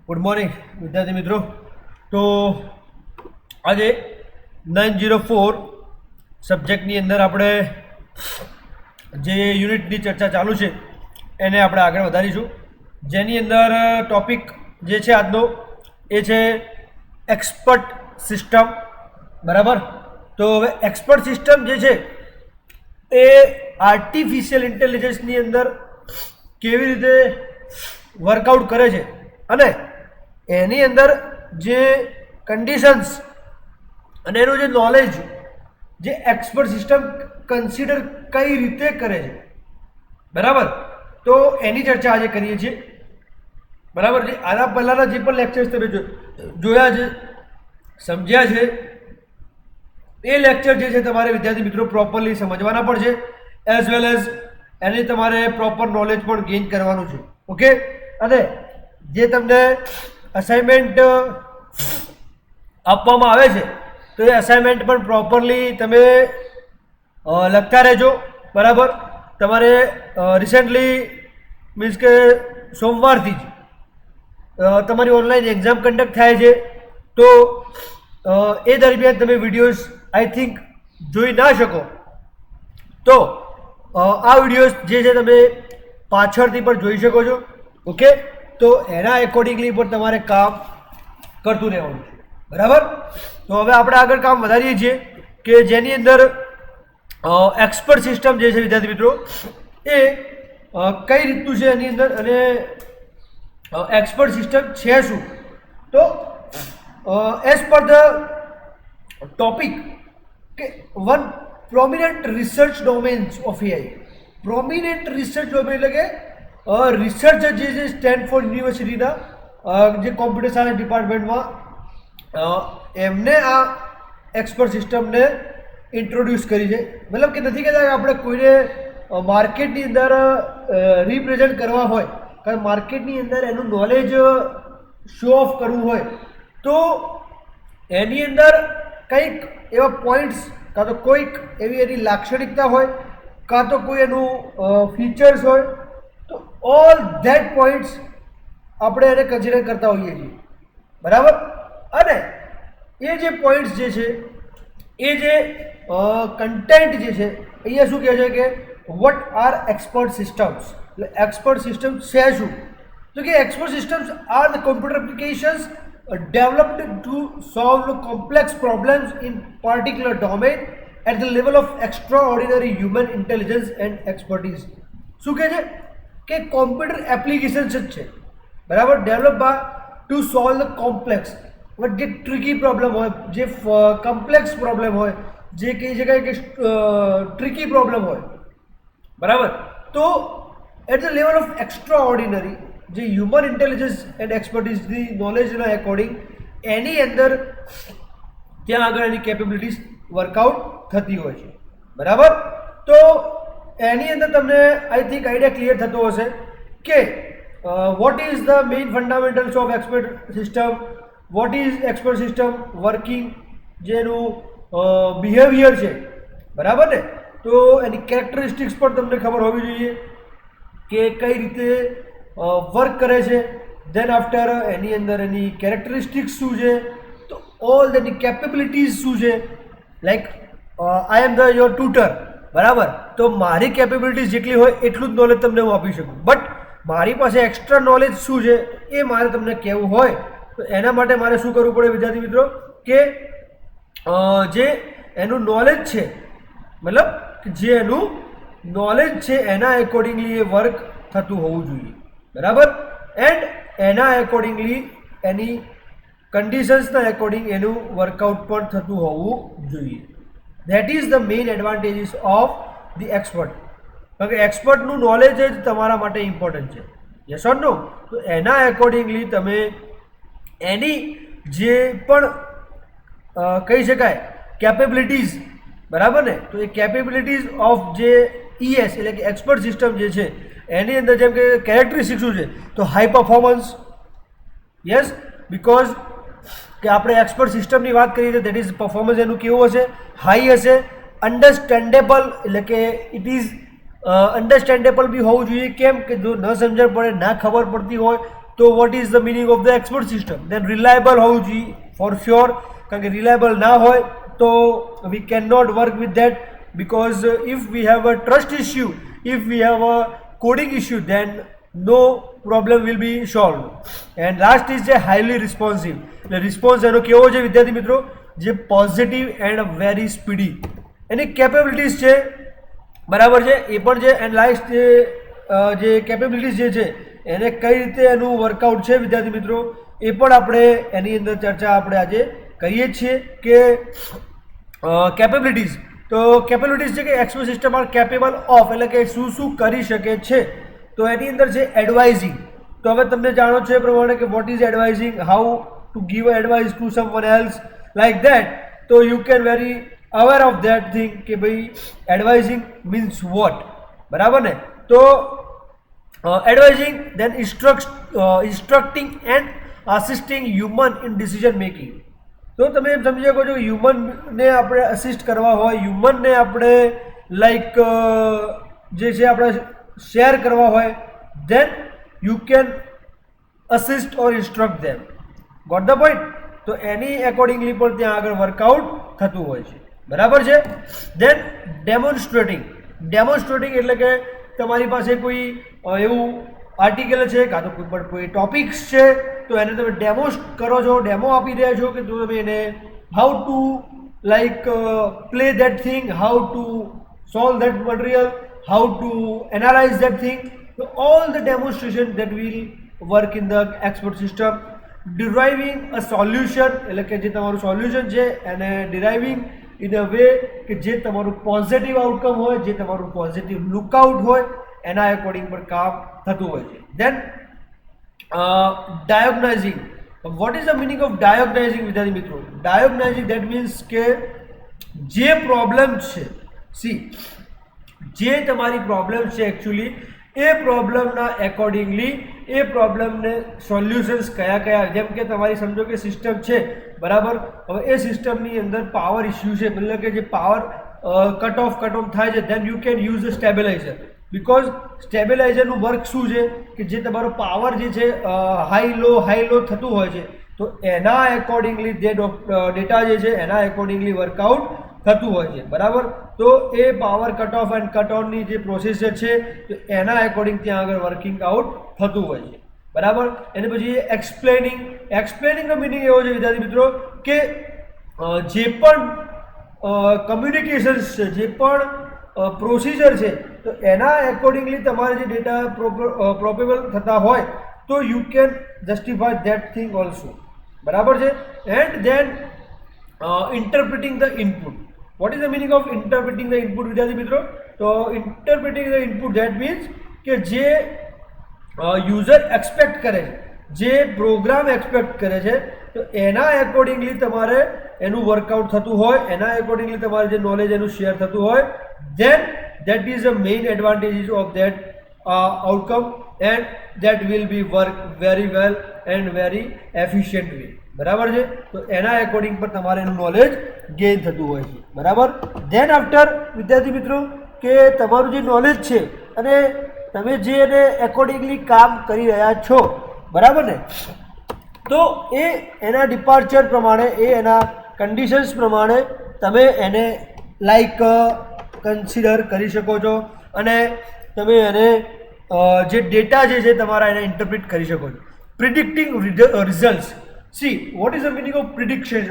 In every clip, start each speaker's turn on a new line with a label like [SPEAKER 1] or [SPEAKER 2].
[SPEAKER 1] Good morning વિદ્યાર્થી મિત્રો. તો આજે 904 સબ્જેક્ટની અંદર આપણે જે યુનિટની ચર્ચા ચાલુ છે એને આપણે આગળ વધારીશું, જેની અંદર ટોપિક જે છે આજનો એ છે એક્સપર્ટ સિસ્ટમ. બરાબર. તો હવે એક્સપર્ટ સિસ્ટમ જે છે એ આર્ટિફિશિયલ ઇન્ટેલિજન્સની અંદર કેવી રીતે વર્કઆઉટ કરે છે અને એની અંદર જે કન્ડિશન્સ અને એનું જે નોલેજ જે એક્સપર્ટ સિસ્ટમ કન્સિડર કઈ રીતે કરે છે, બરાબર, તો એની ચર્ચા આજે કરીએ છીએ. બરાબર છે. આના પહેલાંના જે પણ લેક્ચર્સ તમે જોયા છે, સમજ્યા છે, એ લેક્ચર જે છે તમારે વિદ્યાર્થી મિત્રો પ્રોપરલી સમજવાના પણ છે, એઝ વેલ એઝ એની તમારે પ્રોપર નોલેજ પણ ગેઇન કરવાનું છે. ઓકે. અને જે તમને અસાઇનમેન્ટ આપવામાં આવે છે તો એ અસાઇનમેન્ટ પણ પ્રોપરલી તમે લખતા રહેજો. બરાબર. તમારે રિસેન્ટલી મીન્સ કે સોમવારથી જ તમારી ઓનલાઈન એક્ઝામ કન્ડક્ટ થાય છે, તો એ દરમિયાન તમે વિડીયોઝ આઈ થિંક જોઈ ના શકો તો આ વિડીયોઝ જે છે તમે પાછળથી પણ જોઈ શકો છો. ઓકે. તો એના એકોર્ડિંગલી પણ તમારે કામ કરતું રહેવાનું છે. બરાબર. તો હવે આપણે આગળ કામ વધારીએ છીએ કે જેની અંદર એક્સપર્ટ સિસ્ટમ જે છે વિદ્યાર્થી મિત્રો એ કઈ રીતનું છે એની અંદર, અને એક્સપર્ટ સિસ્ટમ છે શું. તો એઝ પર ધ ટોપિક કે one prominent research domains of AI. Prominent research domain એટલે કે રિસર્ચ જે છે સ્ટેનફોર્ડ યુનિવર્સિટીના જે કોમ્પ્યુટર સાયન્સ ડિપાર્ટમેન્ટમાં એમને આ એક્સપર્ટ સિસ્ટમને ઇન્ટ્રોડ્યુસ કરી છે. મતલબ કે નથી કહેતા કે આપણે કોઈને માર્કેટની અંદર રિપ્રેઝેન્ટ કરવા હોય, કારણ માર્કેટની અંદર એનું નોલેજ શો ઓફ કરવું હોય તો એની અંદર કંઈક એવા પોઈન્ટ્સ કાં તો કોઈક એવી એની લાક્ષણિકતા હોય કાં તો કોઈ એનું ફીચર્સ હોય, તો ઓલ ધેટ પોઈન્ટ્સ આપણે એને કન્સિડર કરતા હોઈએ છીએ. બરાબર. અને એ જે પોઈન્ટ્સ જે છે એ જે કન્ટેન્ટ જે છે અહીંયા શું કહે છે કે વોટ આર એક્સપર્ટ સિસ્ટમ્સ. એટલે એક્સપર્ટ સિસ્ટમ છે શું, તો કે expert systems are the computer applications developed to solve complex problems in particular domain at the level of extraordinary human intelligence and expertise. શું કહે છે કે કોમ્પ્યુટર એપ્લિકેશન્સ જ છે, બરાબર, develop by to solve the complex, જે tricky problem હોય, જે કમ્પ્લેક્સ પ્રોબ્લેમ હોય, જે કહી શકાય કે ટ્રિકી પ્રોબ્લેમ હોય, બરાબર, તો at the level of extraordinary જે હ્યુમન ઇન્ટેલિજન્સ એન્ડ એક્સપર્ટીઝની નોલેજના એકોર્ડિંગ એની અંદર ત્યાં આગળ એની કેપેબિલિટીઝ વર્કઆઉટ થતી હોય છે. બરાબર. તો એની અંદર તમને આઈ થિંક આઈડિયા ક્લિયર થતો હશે કે what is the main fundamentals of expert system, what is expert system working, જેનું બિહેવિયર છે. બરાબર ને. તો એની કેરેક્ટરિસ્ટિક્સ પણ તમને ખબર હોવી જોઈએ કે કઈ રીતે વર્ક કરે છે. દેન આફ્ટર એની અંદર એની કેરેક્ટરિસ્ટિક્સ શું છે, તો ઓલ એની કેપેબિલિટીઝ શું છે. Like I am the your tutor, બરાબર, તો મારી કેપેબિલિટીઝ જેટલી હોય એટલું જ નોલેજ તમને હું આપી શકું, બટ મારી પાસે એક્સ્ટ્રા નોલેજ શું છે એ મારે તમને કહેવું હોય તો એના માટે મારે શું કરવું પડે વિદ્યાર્થી મિત્રો કે જે એનું નોલેજ છે, મતલબ જે એનું નોલેજ છે એના એકોર્ડિંગલી એ વર્ક થતું હોવું જોઈએ. બરાબર. એન્ડ એના એકોર્ડિંગલી એની કન્ડિશન્સના એકોર્ડિંગ એનું વર્કઆઉટ પણ થતું હોવું જોઈએ. That is the main advantages of the expert. કારણ કે એક્સપર્ટનું નોલેજ જ તમારા માટે ઇમ્પોર્ટન્ટ છે. યસ ઓર નો. તો એના એકોર્ડિંગલી તમે એની જે પણ કહી શકાય કેપેબિલિટીઝ, બરાબર ને, તો એ કેપેબિલિટીઝ ઓફ જે ES એટલે કે એક્સપર્ટ સિસ્ટમ જે છે એની અંદર જેમ કે કેરેક્ટરિસ્ટિક શું છે, તો હાઈ પરફોર્મન્સ. યસ, બિકોઝ કે આપણે એક્સપર્ટ સિસ્ટમની વાત કરીએ તો દેટ ઇઝ પરફોર્મન્સ એનું કેવું હશે, હાઈ હશે. અન્ડરસ્ટેન્ડેબલ એટલે કે ઇટ ઇઝ અન્ડરસ્ટેન્ડેબલ બી હોવું જોઈએ. કેમ કે જો ન સમજણ પડે, ના ખબર પડતી હોય તો what is the meaning of the expert system? Then reliable હોવું જોઈએ ફોર શ્યોર, કારણ કે રિલાયબલ ના હોય તો we can not work with that, because if we have a trust issue, if we have a coding issue, then no problem will be solved. And last is a highly responsive. એટલે response એનો કેવો છે વિદ્યાર્થી મિત્રો? જે positive and very speedy. Any capabilities છે, બરાબર છે, એ પણ છે. એન્ડ લાસ્ટ જે કેપેબિલિટીઝ જે છે એને કઈ રીતે એનું વર્કઆઉટ છે વિદ્યાર્થી મિત્રો, એ પણ આપણે એની અંદર ચર્ચા આપણે આજે કરીએ છીએ કે કેપેબિલિટીઝ. તો કેપેબિલિટીઝ છે કે expert system R capable of, એટલે કે શું શું કરી શકે છે. તો એની અંદર છે એડવાઇઝિંગ. તો હવે તમને જાણો છો એ પ્રમાણે કે what is advising, how to give advice to someone else like that. તો you can very aware of that thing કે ભાઈ એડવાઇઝિંગ મીન્સ વોટ, બરાબર ને? તો advising then instructing and assisting human in decision making. તો તમે એમ સમજી શકો છો કે હ્યુમનને આપણે અસિસ્ટ કરવા હોય, હ્યુમનને આપણે લાઈક જે છે આપણે શેર કરવા હોય, then you can assist or instruct them. Got the point? તો એની એકોર્ડિંગલી પણ ત્યાં આગળ વર્કઆઉટ થતું હોય છે, બરાબર છે. દેન ડેમોન્સ્ટ્રેટિંગ. ડેમોન્સ્ટ્રેટિંગ એટલે કે તમારી પાસે કોઈ એવું આર્ટિકલ છે કાં તો કોઈ ટોપિક્સ છે, તો એને તમે ડેમો કરો છો, ડેમો આપી રહ્યા છો કે તમે એને how to like play that thing, how to solve that material, how to analyze that thing. So all the demonstration that will work in the expert system. Deriving a solution, એટલે કે જે તમારું સોલ્યુશન છે એને deriving in a way કે જે તમારું positive outcome હોય, જે તમારું પોઝિટિવ લુકઆઉટ હોય, એના એકોર્ડિંગ પર કામ થતું હોય છે. Then diagnosing. What is the meaning of diagnosing વિદ્યાર્થી મિત્રો? ડાયોગ્નાઇઝિંગ દેટ મીન્સ કે જે પ્રોબ્લેમ છે, સી જે તમારી પ્રોબ્લેમ છે એકચ્યુઅલી એ પ્રોબ્લેમના એકોર્ડિંગલી એ પ્રોબ્લેમને સોલ્યુશન્સ કયા કયા, જેમ કે તમારી સમજો કે સિસ્ટમ છે, બરાબર. હવે એ સિસ્ટમની અંદર પાવર ઇસ્યુ છે, મતલબ કે જે પાવર કટ ઓફ થાય છે, then you can use a stabiliser. Because સ્ટેબિલાઇઝરનું વર્ક શું છે કે જે તમારો પાવર જે છે હાઈ લો થતું હોય છે, તો એના એકોર્ડિંગલી જે ડેટા જે છે એના એકોર્ડિંગલી વર્કઆઉટ થતું હોય છે, બરાબર. તો એ power cut off and cut ઓનની જે પ્રોસેસર છે તો એના એકોર્ડિંગ ત્યાં આગળ વર્કિંગ આઉટ થતું હોય છે, બરાબર. એને પછી એક્સપ્લેનિંગ. એક્સપ્લેનિંગનો મિનિંગ એવો છે વિદ્યાર્થી મિત્રો કે જે પણ કમ્યુનિકેશન્સ છે, જે પણ પ્રોસિજર છે, તો એના એકોર્ડિંગલી તમારે જે ડેટા પ્રોપેબલ થતા હોય તો you can justify that thing also, બરાબર છે. And then interpreting the input. What is the meaning of interpreting the input વિદ્યાર્થી મિત્રો? તો interpreting the input that means કે જે યુઝર એક્સપેક્ટ કરે છે, જે પ્રોગ્રામ એક્સપેક્ટ કરે છે, તો એના એકોર્ડિંગલી તમારે એનું વર્કઆઉટ થતું હોય, એના એકોર્ડિંગલી તમારે જે નોલેજ એનું શેર થતું હોય, then that is the main advantages of that outcome, and that will be work very well and very efficient way, બરાબર છે. તો એના એકોર્ડિંગ પર તમારે એનું નોલેજ ગેઇન થતું હોય છે, બરાબર. દેન આફ્ટર વિદ્યાર્થી મિત્રો કે તમારું જે નોલેજ છે અને તમે જે એને એકોર્ડિંગલી કામ કરી રહ્યા છો, બરાબર ને, તો એ એના ડિપાર્ચર પ્રમાણે, એ એના કન્ડિશન્સ પ્રમાણે તમે એને લાઈક કન્સિડર કરી શકો છો અને તમે એને જે ડેટા જે છે તમારા એને ઇન્ટરપ્રિટ કરી શકો છો. પ્રિડિક્ટિંગ results. See, what is the meaning of prediction?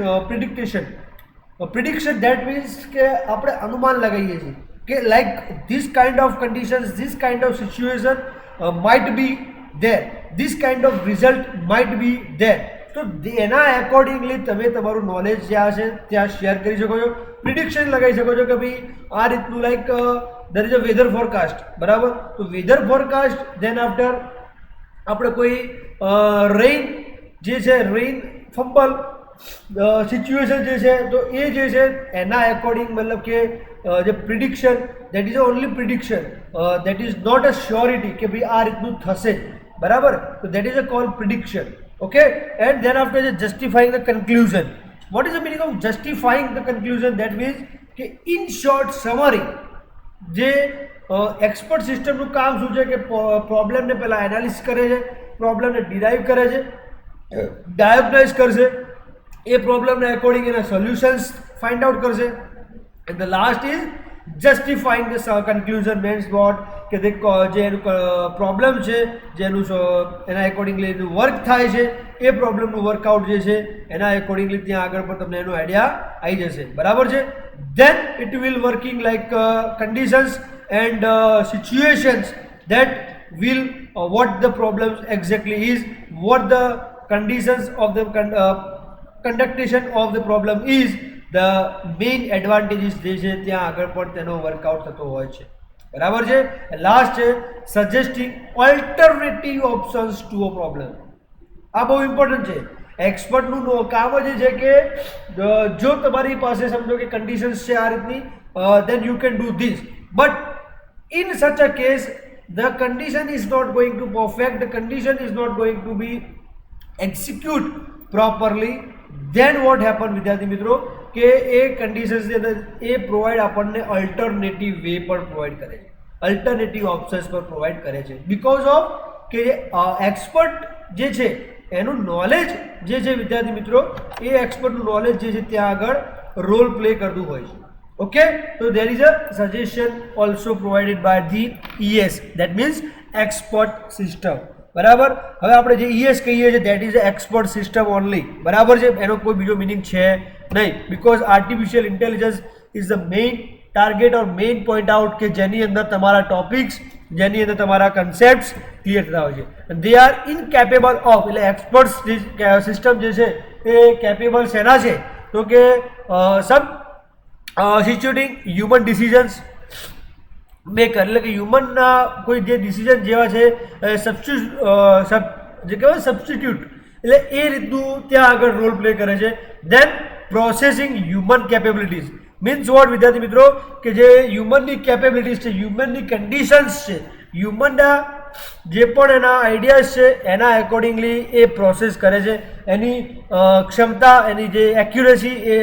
[SPEAKER 1] Prediction that means કે આપણે અનુમાન લગાવીએ છીએ કે like this kind of conditions, this kind of situation might be there, this kind of result might be there. તો એના એકોર્ડિંગલી તમે તમારું નોલેજ જ્યાં છે ત્યાં શેર કરી શકો છો. પ્રિડિક્શન લગાવી શકો છો કે ભાઈ આ રીતનું like there is a weather forecast, બરાબર. તો વેધર ફોરકાસ્ટ, દેન આફ્ટર આપણે કોઈ રેઇન જે છે, રેઇન ફમ્બલ સિચ્યુએશન જે છે, તો એ જે છે એના એકોર્ડિંગ મતલબ કે જે prediction, that is only prediction, that is not a surety કે ભાઈ આ રીતનું થશે, બરાબર. તો that is a call prediction, okay. And then after જે justifying the conclusion. What is the meaning of justifying the conclusion? That means કે in short summary, જે એક્સપર્ટ સિસ્ટમનું કામ શું છે કે પ્રોબ્લેમને પહેલાં એનાલિસિસ કરે છે, પ્રોબ્લેમને ડિરાઈવ કરે છે, ડાયગ્નોઝ કરશે, એ પ્રોબ્લેમને એકોર્ડિંગ એના સોલ્યુશન્સ ફાઇન્ડ આઉટ કરશે, and the last is justifying the conclusion means what કે જે એનું પ્રોબ્લેમ છે, જેનું એના એકોર્ડિંગલી એનું વર્ક થાય છે, એ પ્રોબ્લેમનું વર્કઆઉટ જે છે એના એકોર્ડિંગલી ત્યાં આગળ પણ તમને એનો આઈડિયા આવી જશે. બરાબર છે. then it will working like conditions and situations that will what the problems exactly is, what the conditions of the conductation of the problem is, the main advantages જે છે ત્યાં આગળ પણ તેનો વર્કઆઉટ થતો હોય છે. બરાબર છે. લાસ્ટ છે suggesting alternative options to a problem. આ બહુ ઇમ્પોર્ટન્ટ છે. એક્સપર્ટનું કામ જ છે કે જો તમારી પાસે સમજો કે કન્ડિશન્સ છે આ રીતની, then you can do this, but in such a case the condition is not going to perfect, the condition is not going to be execute properly, then what happen વિદ્યાર્થી મિત્રો કે એ કન્ડિશન્સની અંદર એ પ્રોવાઈડ આપણને alternative way પણ provide કરે છે, alternative options પણ provide કરે છે, બીકોઝ ઓફ કે એક્સપર્ટ જે છે એનું નોલેજ જે છે વિદ્યાર્થી મિત્રો એ એક્સપર્ટનું નોલેજ જે છે ત્યાં આગળ રોલ પ્લે કરતું હોય છે. ઓકે, તો there is a suggestion also provided by the ES, that means expert system. બરાબર. હવે આપણે જે ES કહીએ છીએ that is expert system only. બરાબર છે. એનો કોઈ બીજો મિનિંગ છે નહીં, because artificial intelligence is the main target or main point out કે જેની અંદર તમારા ટોપિક્સ, જેની અંદર તમારા કન્સેપ્ટ્સ ક્લિયર થતા હોય છે. દે આર ઇનકેપેબલ ઓફ, એટલે એક્સપર્ટ સિસ્ટમ જે છે એ કેપેબલ શેના છે તો કે સબસ્ટિટ્યુટિંગ હ્યુમન ડિસિઝન્સ મેકર, એટલે કે હ્યુમનના કોઈ જે ડિસિઝન જેવા છે જે કહેવાય સબસ્ટિટ્યુટ, એટલે એ રીતનું ત્યાં આગળ રોલ પ્લે કરે છે. Then processing human capabilities means what વિદ્યાર્થી મિત્રો કે જે હ્યુમનની કેપેબિલિટીઝ છે, હ્યુમનની કન્ડિશન્સ છે, હ્યુમનના જે પણ એના આઈડિયાઝ છે એના એકોર્ડિંગલી એ પ્રોસેસ કરે છે, એની ક્ષમતા, એની જે એક્યુરેસી એ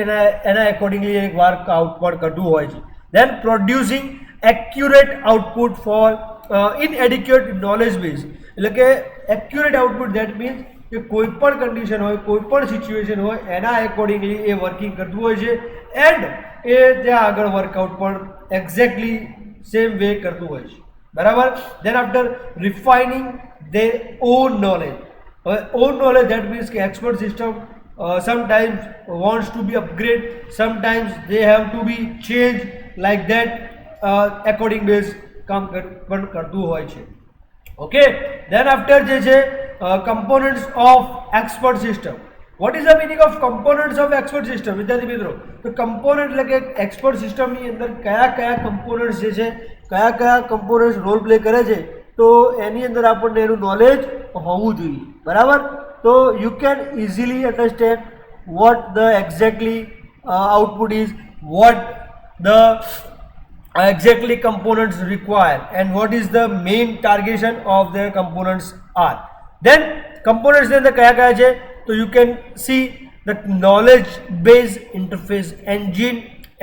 [SPEAKER 1] એના એકોર્ડિંગલી એક વર્ક આઉટપુટ કરતું હોય છે. Then producing accurate output for inadequate knowledge base, એટલે કે એક્યુરેટ આઉટપુટ દેટ મીન્સ કે કોઈ પણ કન્ડિશન હોય, કોઈ પણ સિચ્યુએશન હોય એના એકોર્ડિંગલી એ વર્કિંગ કરતું હોય છે, એન્ડ એ ત્યાં આગળ વર્કઆઉટ પણ એક્ઝેક્ટલી સેમ વે કરતું હોય છે. બરાબર. Then after refining their own knowledge. હવે ઓન નોલેજ દેટ મીન્સ કે expert system sometimes wants to be upgrade, sometimes they have to be change like that according base કામ પણ કરતું હોય છે. ઓકે. દેન આફ્ટર જે છે components of expert system. What is the meaning of components of expert system વિદ્યાર્થી મિત્રો? તો કમ્પોનન્ટ એટલે કે એક્સપર્ટ સિસ્ટમની અંદર કયા કયા કમ્પોનન્ટ્સ જે છે, કયા કયા કમ્પોનન્ટ્સ રોલ પ્લે કરે છે, તો એની અંદર આપણને એનું નોલેજ હોવું જોઈએ. બરાબર. તો you can easily understand what the exactly output is, vote the exactly components require and what is the main targetion of the components are. Then components ની અંદર કયા કયા છે તો you can see the knowledge base interface engine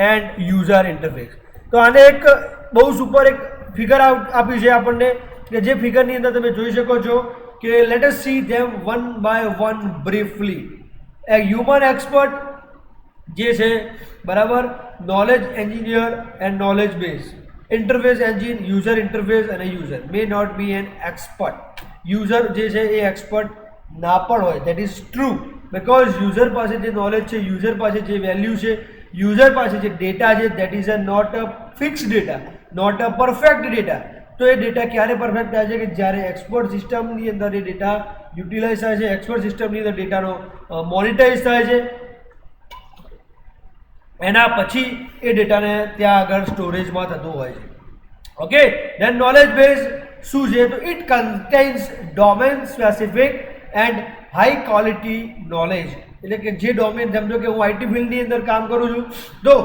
[SPEAKER 1] and user interface. તો આને એક બહુ સુપર એક ફિગર આપ્યું છે આપણને કે જે ફિગરની અંદર તમે જોઈ શકો છો કે let us see them one by one briefly. a human expert જે છે બરાબર, knowledge engineer and knowledge base, interface engine, user interface અને user may not be an expert. User જે છે એ એક્સપર્ટ ના પણ હોય, that is true, because user પાસે જે નોલેજ છે, યુઝર પાસે જે વેલ્યુ છે, યુઝર પાસે જે ડેટા છે that is a not a fix data, not a perfect data. તો એ ડેટા ક્યારે પરફેક્ટ થાય છે કે જ્યારે એક્સપર્ટ સિસ્ટમની અંદર એ ડેટા યુટિલાઇઝ થાય છે, એક્સપર્ટ સિસ્ટમની અંદર ડેટાનો મોનિટાઇઝ થાય છે, એના પછી એ ડેટાને ત્યાં આગળ સ્ટોરેજમાં થતું હોય છે. ઓકે. દેન નોલેજ બેઝ શું છે તો it contains domain specific and high quality knowledge, એટલે કે જે ડોમેન, સમજો કે હું આઈટી ફિલ્ડની અંદર કામ કરું છું તો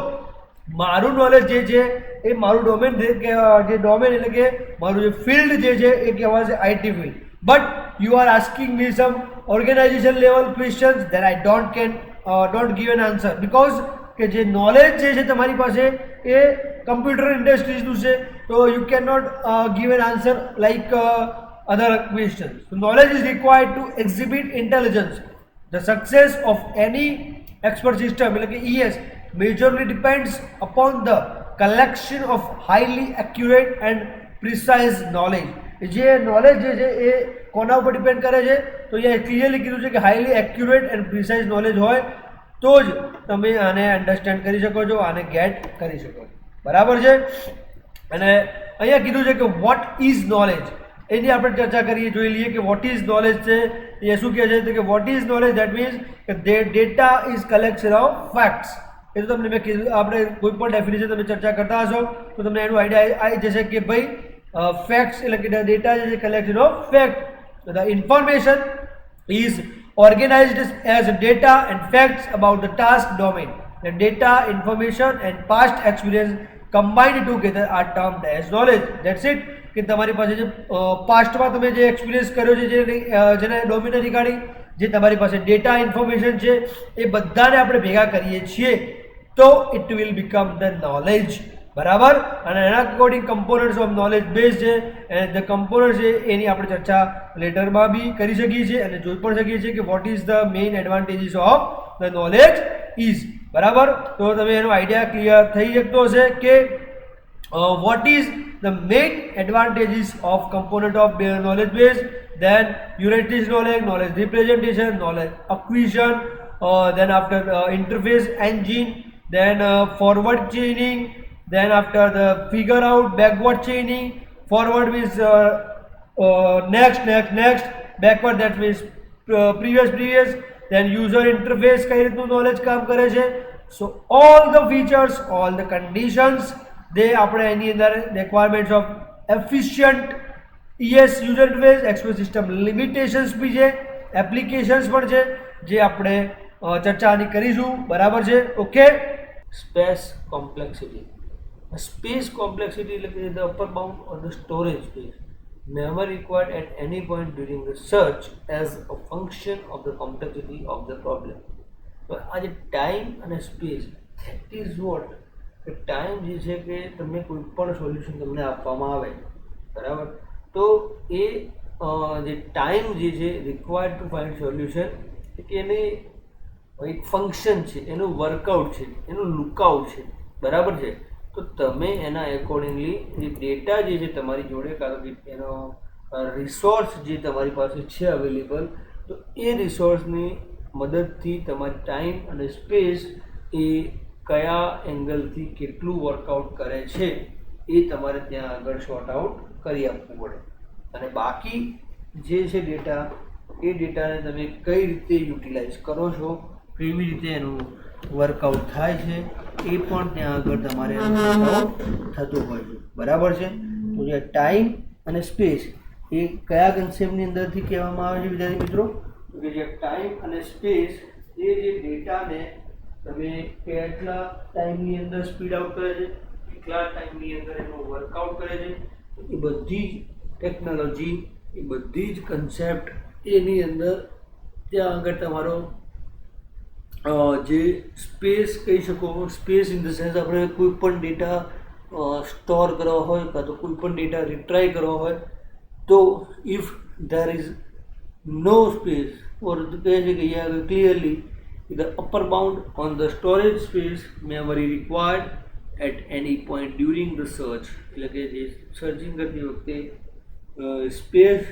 [SPEAKER 1] મારું નોલેજ જે છે એ મારું ડોમેન જે ડોમેન એટલે કે મારું જે ફિલ્ડ જે છે એ કહેવાય છે IT field. But you are asking me some organization level questions, then I don't give an answer, because કે જે નોલેજ જે છે તમારી પાસે એ કમ્પ્યુટર ઇન્ડસ્ટ્રીઝનું છે, તો you can not give an answer like other questions. So knowledge is required to exhibit intelligence. The success of any expert system like ES majorly depends upon the collection of highly accurate and precise knowledge. જે knowledge જે છે એ કોના ઉપર depend કરે છે, તો અહીંયા clearly કીધું છે કે highly accurate and precise knowledge હોય તો જ તમે આને અન્ડરસ્ટેન્ડ કરી શકો છો, આને ગેટ કરી શકો છો. બરાબર છે. અને અહીંયા કીધું છે કે વોટ ઇઝ નોલેજ, એની આપણે ચર્ચા કરીએ, જોઈ લઈએ કે વોટ ઇઝ નોલેજ છે એ શું કહે છે. તો કે what is knowledge that means કે data is collection of facts. એ તો તમને મેં કીધું, આપણે કોઈ પણ ડેફિનેશન તમે ચર્ચા કરતા હશો તો તમને એનું આઈડિયા આવી જશે કે ભાઈ ફેક્ટ્સ એટલે કે ડેટા જે છે collection of fact. The information is organized as data and facts about the task domain. The data, information and past experience combined together are termed as knowledge. That's it. કે તમારી પાસે જે પાસ્ટમાં તમે જે એક્સપિરિયન્સ કર્યો છે, જેને ડોમેન રિગાર્ડિંગ જે તમારી પાસે ડેટા ઇન્ફોર્મેશન છે એ બધાને આપણે ભેગા કરીએ છીએ તો it will become the knowledge. બરાબર. અને એના according components of knowledge base છે અને ધ કમ્પોનન્ટ છે એની આપણે ચર્ચા લેટરમાં બી કરી શકીએ છીએ અને જોઈ પણ શકીએ છીએ કે what is the main advantages of the knowledge is. બરાબર. તો તમે એનો આઈડિયા ક્લિયર થઈ શકતો હશે કે what is the main advantages of component of knowledge base. Then heuristic knowledge, knowledge representation, knowledge acquisition, then after interface engine, then forward chaining, then after the figure out backward chaining. Forward means next, backward that means previous, then user interface કઈ રીતનું knowledge કામ કરે છે. So all the features, all the conditions they આપણે એની અંદર requirements of efficient ES user interface, express system limitations બી છે, એપ્લિકેશન્સ પણ છે જે આપણે ચર્ચા આની કરીશું. બરાબર છે. Okay. Space complexity. Space complexity એટલે કે the upper bound on the storage space never required at any point during the search as a function of the complexity of the problem. તો આ જે ટાઈમ અને સ્પેસ, that is what કે time જે છે કે તમને કોઈ પણ સોલ્યુશન તમને આપવામાં આવે, બરાબર, તો એ જે ટાઈમ જે છે રિક્વાયર્ડ ટુ ફાઇન્ડ સોલ્યુશન કે એની એક ફંક્શન છે, એનું વર્કઆઉટ છે, એનું લુકઆઉટ છે. બરાબર છે. તો તમે એના એકોર્ડિંગલી જે ડેટા જે છે તમારી જોડે, કારણ કે એનો રિસોર્સ જે તમારી પાસે છે અવેલેબલ, તો એ રિસોર્સની મદદથી તમારી ટાઈમ અને સ્પેસ એ કયા એંગલથી કેટલું વર્કઆઉટ કરે છે એ તમારે ત્યાં આગળ શોર્ટ આઉટ કરી આપવું પડે. અને બાકી જે છે ડેટા, એ ડેટાને તમે કઈ રીતે યુટિલાઇઝ કરો છો, કેવી રીતે એનું વર્કઆઉટ થાય છે એ પણ ત્યાં આગળ તમારે થતું હોય છે. બરાબર છે. તો જે ટાઈમ અને સ્પેસ એ કયા કન્સેપ્ટની અંદરથી કહેવામાં આવે છે વિદ્યાર્થી મિત્રો? તો કે જે ટાઈમ અને સ્પેસ એ જે ડેટાને તમે કેટલા ટાઈમની અંદર સ્પીડ આઉટ કરે છે, કેટલા ટાઈમની અંદર એનું વર્કઆઉટ કરે છે, એ બધી જ ટેકનોલોજી, એ બધી જ કન્સેપ્ટ એની અંદર ત્યાં આગળ તમારો જે સ્પેસ કહી શકો, સ્પેસ ઇન ધ સેન્સ આપણે કોઈ પણ ડેટા સ્ટોર કરવા હોય કાં તો કોઈ પણ ડેટા રિટ્રાય કરવા હોય, તો if there is no space, or કહે છે કે અહીંયા clearly the upper bound on the storage space memory required at any point during the search. એટલે કે જે સર્ચિંગ કરતી વખતે સ્પેસ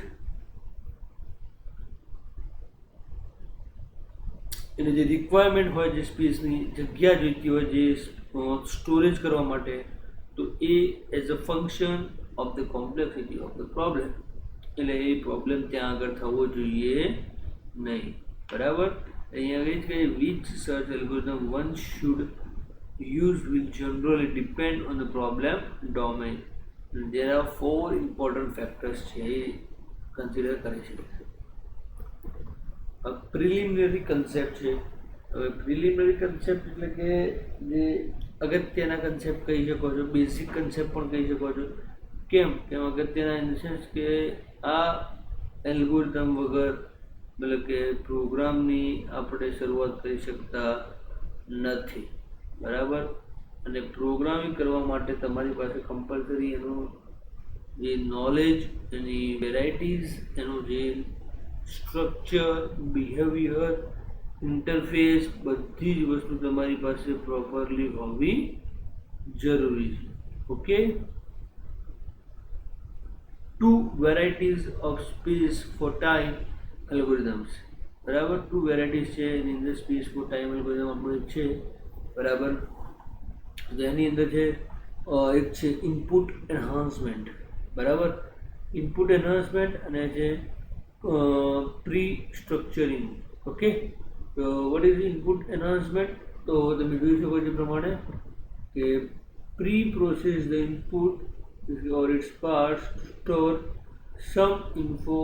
[SPEAKER 1] એટલે જે રિક્વાયરમેન્ટ હોય, જે સ્પેસની જગ્યા જોઈતી હોય જે સ્ટોરેજ કરવા માટે, તો એ as a function of the complexity of the problem, એટલે એ પ્રોબ્લેમ ત્યાં આગળ થવો જોઈએ નહીં. બરાબર. અહીંયા કહે છે કે which search algorithm one should use will generally depend on the problem domain. There are 4 important factors છે એ કન્સિડર કરે છે. પ્રિલિમિનરી કન્સેપ્ટ છે. હવે પ્રિલિમિનરી કન્સેપ્ટ એટલે કે જે અગત્યના કન્સેપ્ટ કહી શકો છો, બેઝિક કન્સેપ્ટ પણ કહી શકો છો. કેમ અગત્યના ઇન ધ સેન્સ કે આ એલ્ગોરિધમ વગર મતલબ કે પ્રોગ્રામની આપણે શરૂઆત કરી શકતા નથી.
[SPEAKER 2] બરાબર. અને પ્રોગ્રામિંગ કરવા માટે તમારી પાસે કમ્પલસરી એનું જે નોલેજ, એની વેરાયટીઝ, એનું જે સ્ટ્રક્ચર, બિહેવિયર, ઇન્ટરફેસ, બધી જ વસ્તુ તમારી પાસે પ્રોપરલી હોવી જરૂરી છે. Okay. Two varieties of space for time algorithms. બરાબર, ટુ વેરાયટીઝ છે એની અંદર સ્પેસ ફોર ટાઈમ એલ્ગોરિધમ આપણું એક છે. બરાબર. જેની અંદર છે એક છે ઇનપુટ એન્હાન્સમેન્ટ. બરાબર, ઇનપુટ એન્હાન્સમેન્ટ અને છે પ્રી સ્ટ્રક્ચરિંગ. ઓકે. તો વોટ ઇઝ ઇનપુટ એન્હાન્સમેન્ટ? તો તમે જોઈ શકો છો પ્રમાણે કે pre process the input or its parts to store some info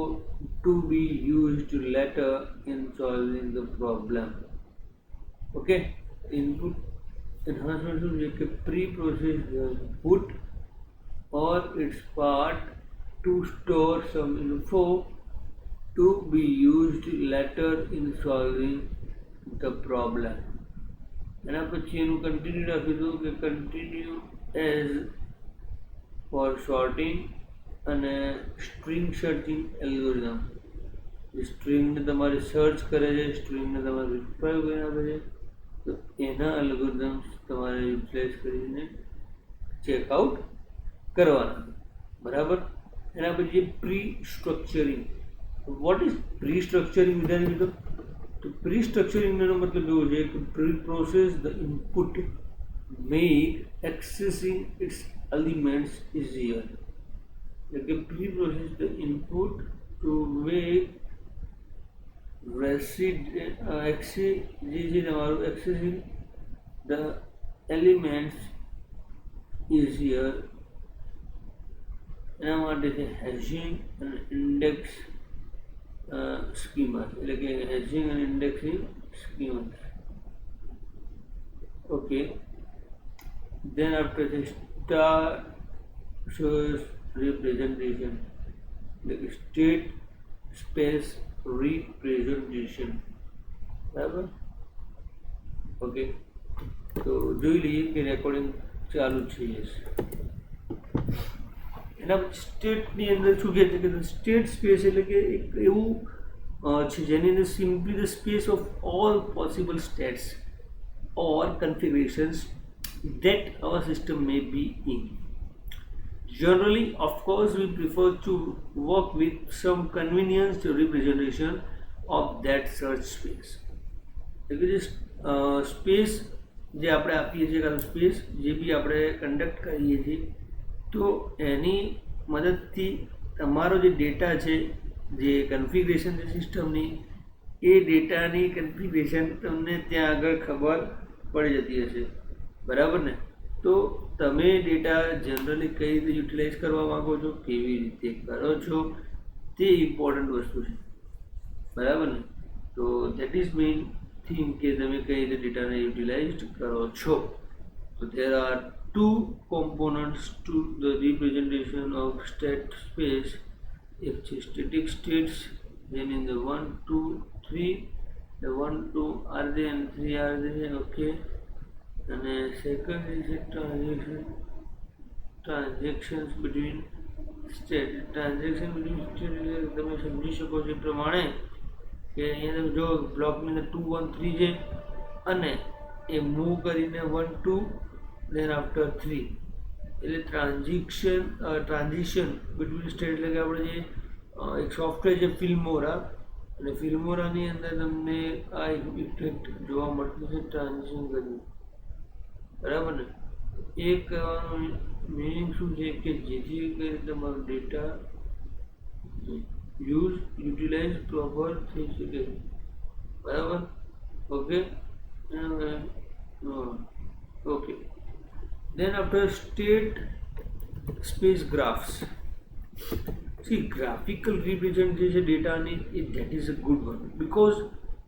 [SPEAKER 2] to be used later in solving the problem. Okay. Input enhancement શું છે કે pre process input or its part to store some info to be used later in solving the problem. એના પછી એનું continue રાખ્યું હતું કે continue as four sorting અને સ્ટ્રિંગ સર્ચિંગ એલ્ગોરિધમ. જે સ્ટ્રિંગને તમારે સર્ચ કરે છે, સ્ટ્રિંગને તમારે રિટ્રાઈવ કરીને આપે છે, તો એના એલ્ગોરિધમ્સ તમારે યુટિલાઇઝ કરીને ચેકઆઉટ કરવાના. બરાબર. એના પછી pre structuring. What is pre structuring વિધાન કીધું? તો પ્રી સ્ટ્રક્ચરિંગનો મતલબ એવો છે કે pre process the input make accessing its elements easier. Like a pre-process the input to make accessing the elements easier. એના માટે છે હેશિંગ અને ઇન્ડેક્સ સ્કીમા, એટલે કે હેશિંગ અને indexing schema. Okay. Then after this star shows representation, like state space representation. બરાબર. Okay. તો જોઈ લઈએ કે રેકોર્ડિંગ ચાલુ છે. એના પછી સ્ટેટની અંદર શું કહે છે કે સ્ટેટ સ્પેસ એટલે કે એક એવું છે જેની અંદર simply the space of all possible states or configurations that our system may be in. Generally, of course, we prefer to work with some convenience representation of that search space. એટલે કે space જે આપણે આપીએ છીએ કાં space જે બી આપણે conduct કરીએ છીએ, તો એની મદદથી તમારો જે ડેટા છે, જે કન્ફિગરેશન છે સિસ્ટમની, એ ડેટાની કન્ફિગરેશન તમને ત્યાં આગળ ખબર પડી જતી હશે. બરાબર ને? તો તમે ડેટા જનરલી કઈ રીતે યુટિલાઇઝ કરવા માગો છો, કેવી રીતે કરો છો, તે ઇમ્પોર્ટન્ટ વસ્તુ છે. બરાબર ને? તો દેટ ઇઝ મેઇન થિંગ કે તમે કઈ રીતે ડેટાને યુટિલાઇઝ કરો છો. તો there are two components to the representation of state space. એક છે સ્ટેટિક સ્ટેટ્સ, જેની અંદર 1, 2, 3, the 1, 2 are there and 3 are there. Okay. અને સેકન્ડ છે transactions between state. Transaction between state એટલે તમે સમજી શકો છો એ પ્રમાણે કે અહીંયા તમે જો બ્લોકની અંદર 2, 1, 3 છે અને એ મૂવ કરીને 1, 2 દેન આફ્ટર 3, એટલે ટ્રાન્ઝિશન બિટવીન સ્ટેટ એટલે કે આપણે જે એક સોફ્ટવેર છે ફિલ્મોરા, અને ફિલ્મોરાની અંદર તમને આ ઇફેક્ટ જોવા મળતું છે ટ્રાન્ઝિશન કરવું. બરાબર ને? એ કહેવાનું મિનિંગ શું છે કે જેથી કરીને તમારો ડેટા યુટિલાઇઝ પ્રોપર થઈ શકે. બરાબર. Okay. Okay. Then after state space graphs. See, graphical representation ડેટાની that is a good one, because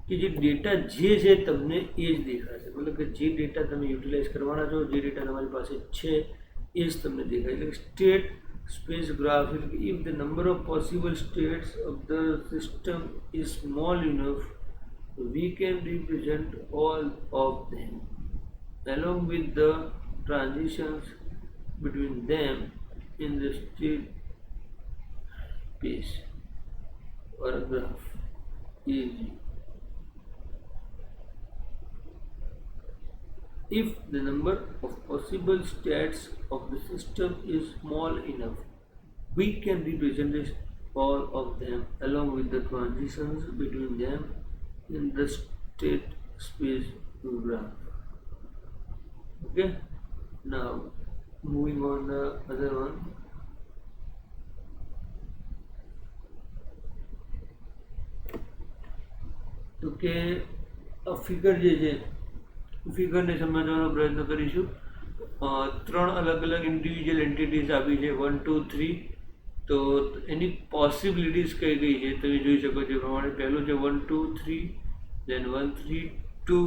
[SPEAKER 2] કે જે ડેટા જે છે તમને એ જ દેખાશે. મતલબ કે જે ડેટા તમે યુટિલાઇઝ કરવાના છો, જે ડેટા તમારી પાસે છે એ જ તમને દેખાય. એટલે સ્ટેટ સ્પેસ ગ્રાફ એટલે કે if the number of possible states of the system is small enough, we can represent all of them. along with the transitions between them in the state space or graph is if the number of possible states of the system is small enough, we can represent all of them along with the transitions between them in the state space graph. Okay, now moving on the other one. તો કે આ figure જે છે ફિગરને સમજવાનો પ્રયત્ન કરીશું. ત્રણ અલગ અલગ ઇન્ડિવિજ્યુઅલ એન્ટિટીઝ આપી છે 1 2 3. તો એની પોસિબિલિટીઝ કઈ કઈ છે તમે જોઈ શકો છો પ્રમાણે. પહેલું છે 1 2 3, દેન 1 3 2,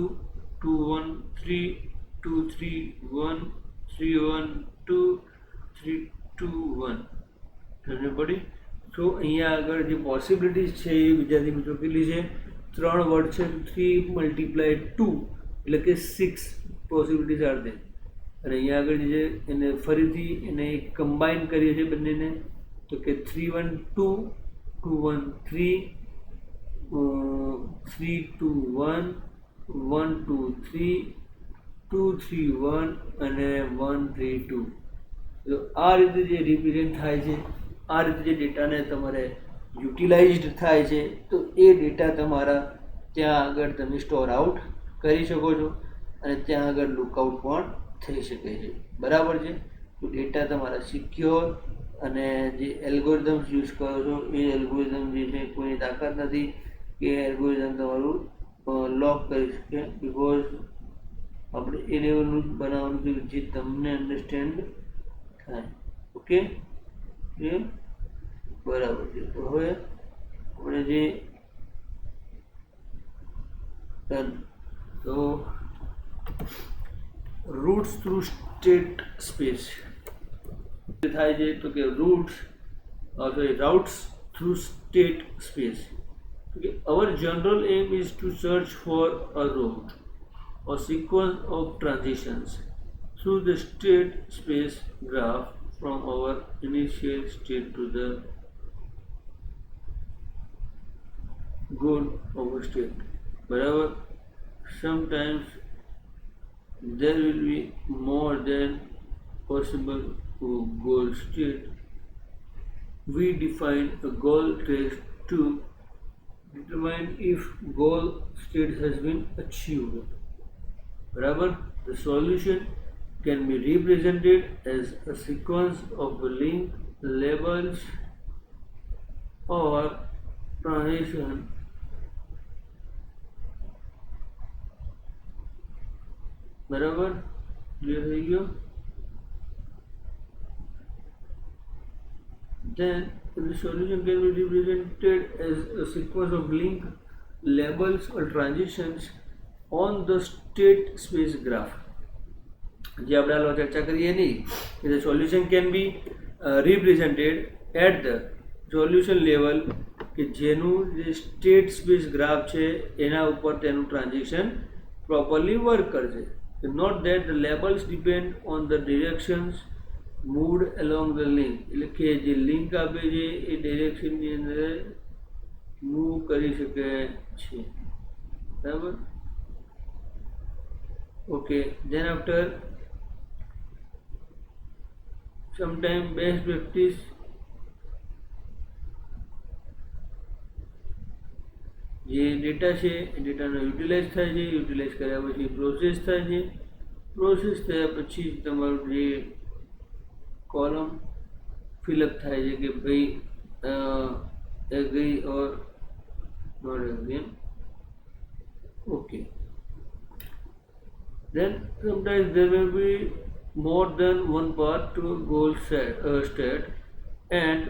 [SPEAKER 2] 2 1 3, 2 3 1, 3 1 2, 3 2 1. સમજ પડી? તો અહીંયા આગળ જે પોસિબિલિટીઝ છે એ વિદ્યાર્થી મિત્રો કેટલી છે? 3 વર્ડ છે. 3 × 2 એટલે કે 6 પોસિબિલિટીઝ આર ધેર. અને અહીંયા આગળ જે છે એને ફરીથી એને કમ્બાઈન કરીએ છીએ બંનેને. તો કે 3 1 2, 2 1 3, 3 2 1, 1 2 3, 2 3 1 અને 1 3 2. તો આ રીતે જે રિપ્રેઝેન્ટ થાય છે, આ રીતે જે ડેટાને તમારે યુટિલાઇઝડ થાય છે, તો એ ડેટા તમારા ત્યાં આગળ તમે સ્ટોર આઉટ કરી શકો છો અને ત્યાં આગળ લુકઆઉટ પણ થઈ શકે છે. બરાબર છે? તો ડેટા તમારા સિક્યોર અને જે એલ્ગોરિધમ્સ યુઝ કરો છો એ એલ્ગોરિધમ જે છે કોઈની તાકાત નથી કે એલ્ગોરિધમ તમારું લોક કરી શકે, બિકોઝ આપણે એ લેવલનું બનાવવાનું છે જે તમને અન્ડરસ્ટેન્ડ થાય. ઓકે, એ બરાબર છે. તો હવે આપણે જે તો રૂટ્સ થ્રુ સ્ટેટ સ્પેસ થાય છે. તો કે routes through state space. Okay, our general aim is to search for a route or sequence of transitions through the state space graph from our initial state to the goal of a state. Barabar? Sometimes there will be more than possible goal state. We define a goal trace to determine if goal state has been achieved. Barabar? The solution can be represented as a sequence of link labels or transition બરાબર? Clear થઈ ગયો? Then the solution can be represented as a sequence of link labels or transitions on the state space graph. જે આપણે હાલ ચર્ચા કરીએ નહીં, the solution can be represented at the solution level કે જેનું જે સ્ટેટ સ્પેસ ગ્રાફ છે એના ઉપર તેનું ટ્રાન્ઝેક્શન પ્રોપરલી વર્ક કરશે. Note that the labels depend on the directions moved along the link. એટલે કે જે લિંક આપે છે એ ડિરેક્શનની અંદર મૂવ કરી શકે છે. બરાબર? Okay, then after sometime best practice જે ડેટા છે એ ડેટાનો યુટિલાઇઝ થાય છે. યુટિલાઇઝ કર્યા પછી પ્રોસેસ થાય છે. પ્રોસેસ થયા પછી તમારું જે કોલમ ફિલઅપ થાય છે કે ભાઈ agree or not agree. Okay, then sometimes there will be more than one path to a goal state and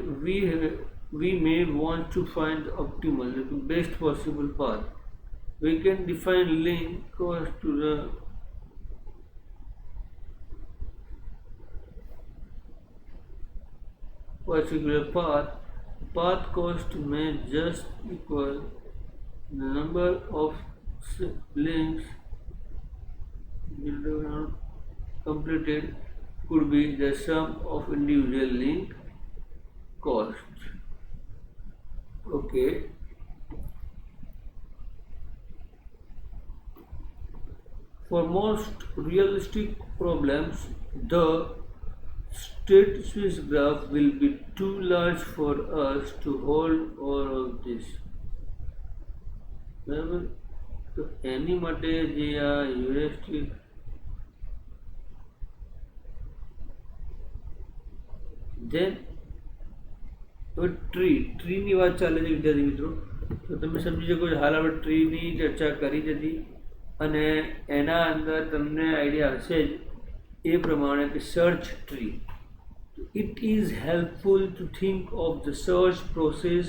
[SPEAKER 2] we may want to find the optimal, the best possible path. We can define link cost to the particular path. Path cost may just equal the number of links completed could be the sum of individual link costs. Okay. For most realistic problems, the state space graph will be too large for us to hold all of this. બરાબર, તો એની માટે જે આ heuristic then ટ્રીની વાત ચાલે છે વિદ્યાર્થી મિત્રો. તો તમે સમજી શકો છો હાલ આપણે ટ્રીની ચર્ચા કરી જ હતી અને એના અંદર તમને આઈડિયા હશે જ એ પ્રમાણે કે search tree. It is helpful to think of the search process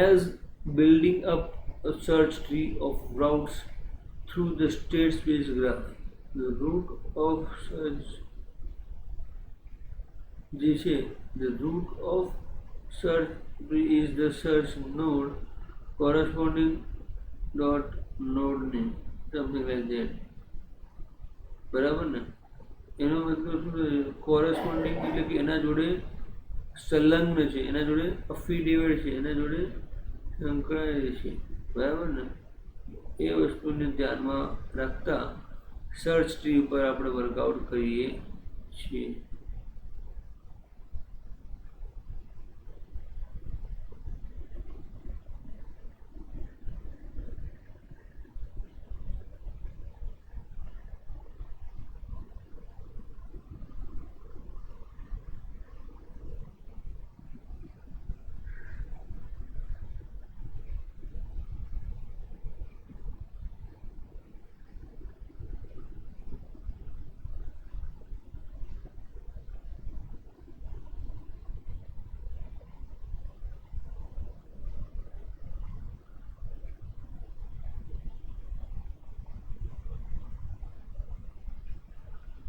[SPEAKER 2] as building up a search tree of routes through the state space graph. The root of search the root of search tree is the search node corresponding dot node name, something like that. બરાબર ને? એનો મતલબ શું છે? Corresponding એટલે કે એના જોડે સંલગ્ન છે, એના જોડે અફિડેવિટ છે, એના જોડે સંકળાયેલ છે. બરાબર ને? એ વસ્તુને ધ્યાનમાં રાખતા સર્ચ ટ્રી ઉપર આપણે વર્કઆઉટ કરીએ છીએ.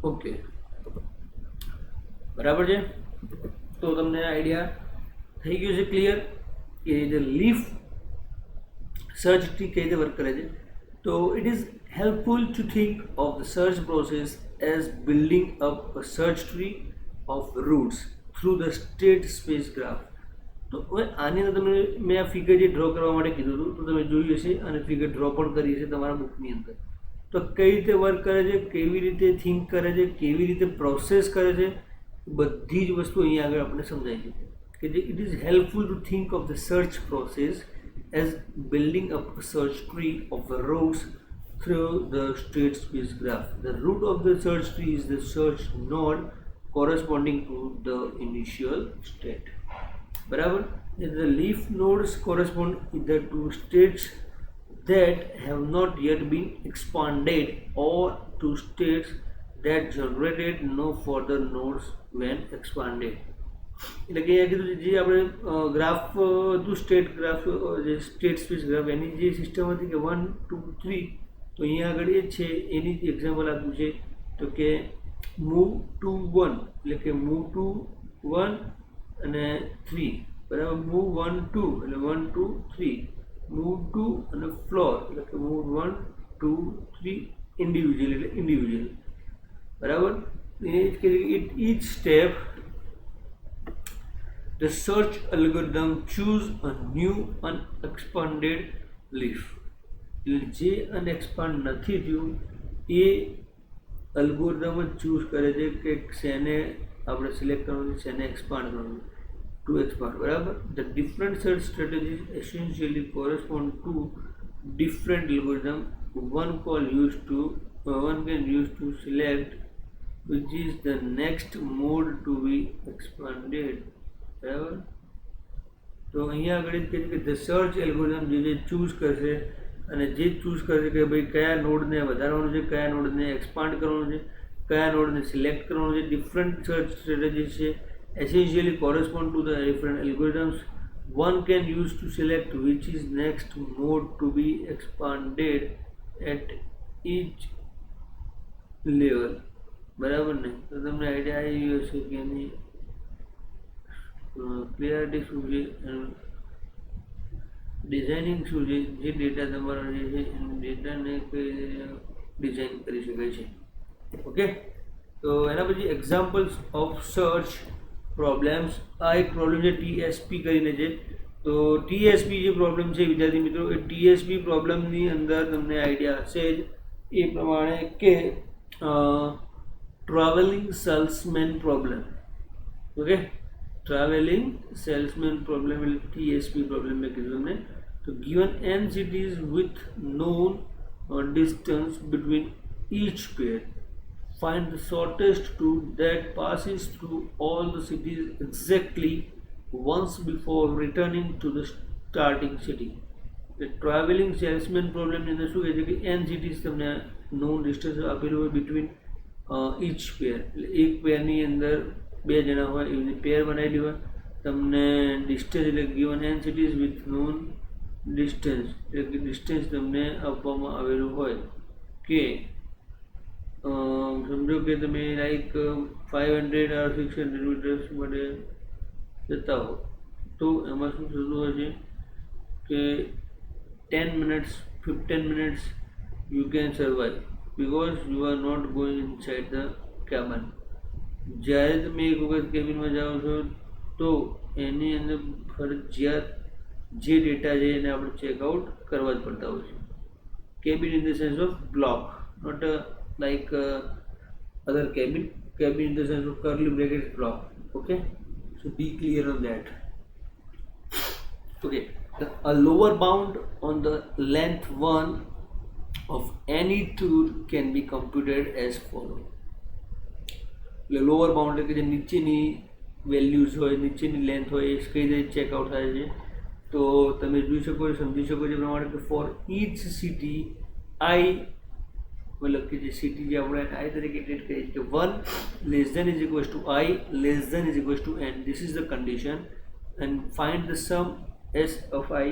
[SPEAKER 2] ઓકે, બરાબર છે? તો તમને આઈડિયા થઈ ગયો છે ક્લિયર કે જે લીફ સર્ચ ટ્રી કઈ રીતે વર્ક કરે છે. તો it is helpful to think of the search process as building up a search tree of routes through the state space graph. તો હવે આની અંદર તમને મેં આ ફિગર જે ડ્રો કરવા માટે કીધું હતું તો તમે જોયું હશે અને ફિગર ડ્રો પણ કરી હશે તમારા બુકની અંદર. તો કઈ રીતે વર્ક કરે છે, કેવી રીતે થિંક કરે છે, કેવી રીતે પ્રોસેસ કરે છે, બધી જ વસ્તુ અહીંયા આગળ આપણે સમજાય છે કે જે it is helpful to think of the search process as building up a search tree of rose through the state space graph. The root of the search tree is the search node corresponding to the initial state. બરાબર? The leaf nodes correspond either to states that have not yet been expanded or to states that generated no further nodes when expanded. એટલે કે અહીંયા કીધું જે આપણે graph હતું state graph, જે state space graph, એની જે સિસ્ટમ હતી કે 1 2 3, તો અહીંયા આગળ એ જ છે એની જ એક્ઝામ્પલ આપ્યું છે. તો કે મૂવ ટુ 1 એટલે કે મૂવ ટુ 1 અને 3, બરાબર? મૂવ 1 2 એટલે 1 2 3, મૂવ 2 અને ફ્લોર એટલે કે મૂવ 1 2 3 ઇન્ડિવિજ્યુઅલ એટલે ઇન્ડિવિજ્યુઅલ. બરાબર? each step the search algorithm choose a new unexpanded leaf. જે અનએક્સપાન્ડ નથી થયું એ અલ્ગોરિધમ જ ચૂઝ કરે છે કે શેને આપણે સિલેક્ટ કરવાનું છે, શેને એક્સપાન્ડ કરવાનું ટુ એક્સપાન્ડ. બરાબર? The different search strategies essentially correspond to different algorithm. One can use to select which is the next mode to be expanded. બરાબર? તો અહીંયા આગળ જ કહે છે કે ધ સર્ચ એલ્ગોરિધમ જે ચૂઝ કરશે અને જે ચૂઝ કરશે કે ભાઈ કયા નોડને વધારવાનું છે, કયા નોડને એક્સપાન્ડ કરવાનું છે, કયા નોડને સિલેક્ટ કરવાનું છે. ડિફરન્ટ સર્ચ સ્ટ્રેટેજીસ છે essentially correspond to the different algorithms. One can use to select which is next mode to be expanded at each level. બરાબર ને? તો તમને આઈડિયા આવી ગયો છે કે એની ક્લિયરિટી શું છે, ડિઝાઇનિંગ શું છે, જે ડેટા તમારા જે છે એ ડેટાને કઈ રીતે ડિઝાઇન કરી શકાય છે. ઓકે, તો એના પછી એક્ઝામ્પલ્સ ઓફ સર્ચ પ્રોબ્લેમ્સ. આ એક પ્રોબ્લેમ છે ટીએસપી કરીને છે. તો ટીએસપી જે પ્રોબ્લેમ છે વિદ્યાર્થી મિત્રો, એ ટીએસપી પ્રોબ્લેમની અંદર તમને આઈડિયા હશે જ એ પ્રમાણે કે travelling salesman problem. Okay, travelling salesman problem એટલે ટીએસપી પ્રોબ્લેમ મેં કીધું તમને. તો given n cities with known distance between each pair, find the shortest route that passes through all the cities exactly once before returning to the starting city. The traveling salesman problem ની અંદર શું કહે છે કે n cities તમને known distance આપેલું હોય between each pair, એટલે એક પેરની અંદર બે જણા હોય એવી પેર બનાવેલી હોય, તમને ડિસ્ટન્સ એટલે given n cities with known distance એટલે કે ડિસ્ટન્સ તમને આપવામાં આવેલું હોય કે સમજો કે તમે લાઈક 500 or 600 મીટર્સ માટે જતા હો, તો એમાં શું થતું હોય છે કે 10 minutes 15 minutes you can survive because you are not going inside the cabin. જ્યારે તમે એક વખત કેબિનમાં જાઓ છો તો એની અંદર ફરજિયાત જે ડેટા છે એને આપણે ચેકઆઉટ કરવા જ પડતા હોય છે. Cabin in the sense of block, not like other cabin in the sense of curly bracket block. Okay, so be clear on that. Okay, a lower bound on the length 1 of any tour can be computed as follows. એટલે lower bound એટલે કે જે નીચેની values હોય, નીચેની length હોય એ કઈ રીતે ચેકઆઉટ થાય છે તો તમે જોઈ શકો છો, સમજી શકો છો પ્રમાણે કે ફોર ઈચ સિટી આઈ, मतलब कि जो सिटी जो આપણે i તરીકે ટ્રીટ કરીએ છીએ કે 1 less than is equals to i less than is equals to n. This is the condition and find the sum s of i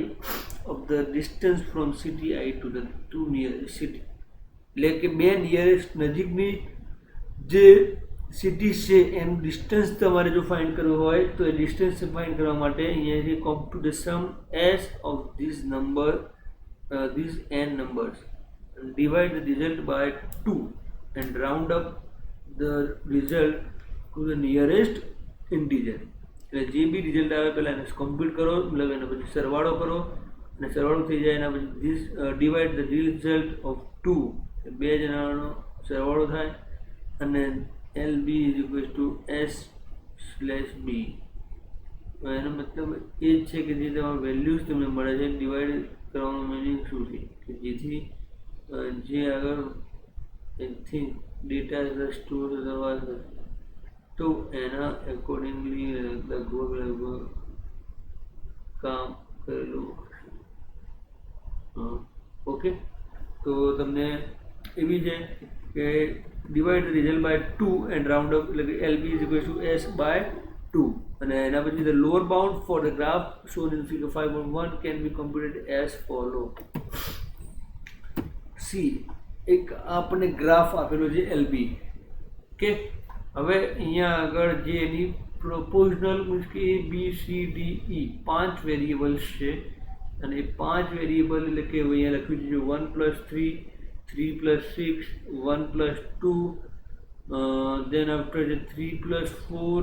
[SPEAKER 2] of the distance from city i to the two nearest city. એટલે કે બે nearest નજીકની જે cities છે એનું distance તમારે જો find કરવું હોય તો એ ડિસ્ટન્સ ફાઇન્ડ કરવા માટે અહીંયાથી compute the sum s of this number these n numbers and divide the result by 2 and round up the result to the nearest integer. એટલે જે બી રિઝલ્ટ આવે પહેલાં એને કમ્પ્યુટ કરો, મતલબ એના પછી સરવાળો કરો અને સરવાળો થઈ જાય એના પછી this divide the result of 2, બે જણાનો સરવાળો થાય અને L B is equals to S slash B. એનો મતલબ એ જ છે કે જે તમારા વેલ્યુઝ તમને મળે છે ડિવાઈડ કરવાનો મિનિંગ શું છે કે જેથી જે આગળ એથી ડેટા સ્ટોર કરવા તો એના એકોર્ડિંગલી લગભગ કામ કરેલું. ઓકે, તો તમને એવી છે કે divide result by 2 and round up એટલે કે L B is equal to S by 2 અને એના પછી the lower bound for the graph shown in figure 5.1 can be computed as follow. See એક આપણને ગ્રાફ આપેલો છે એલબી કે હવે અહીંયા આગળ જે એની પ્રોપોઝનલ મીન્સ કે A B C D E 5 variables છે અને એ 5 વેરિયેબલ એટલે કે અહીંયા લખ્યું છે 1 + 3 3 + 6 1 + 2 then after the 3 + 4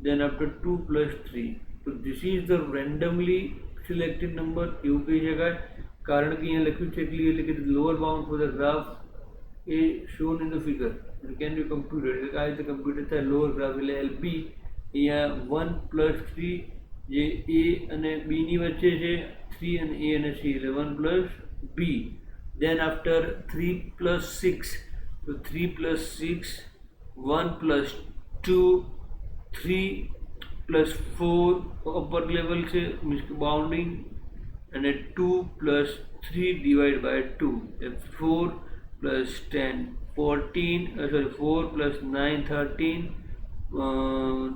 [SPEAKER 2] then after 2 + 3. so this is the randomly selected number એવું કહી શકાય કારણ કે અહીંયા લખ્યું છે એટલે કે lower bound for the graph A shown in the figure can be computed એટલે આ રીતે કમ્પ્યુટર થાય લોઅર ગ્રાફ એટલે એલ બી અહીંયા 1 + 3 જે એ અને બીની વચ્ચે છે 3 અને એ અને સી એટલે 1 + બી. then after 3 + 6 so 3 + 6 1 + 2 3 + 4 upper level છે મીન્સ કે બાઉન્ડિંગ અને 2 + 3 ડિવાઈડ બાય 2 એટલે 4 + 10 14 sorry 4 + 9 13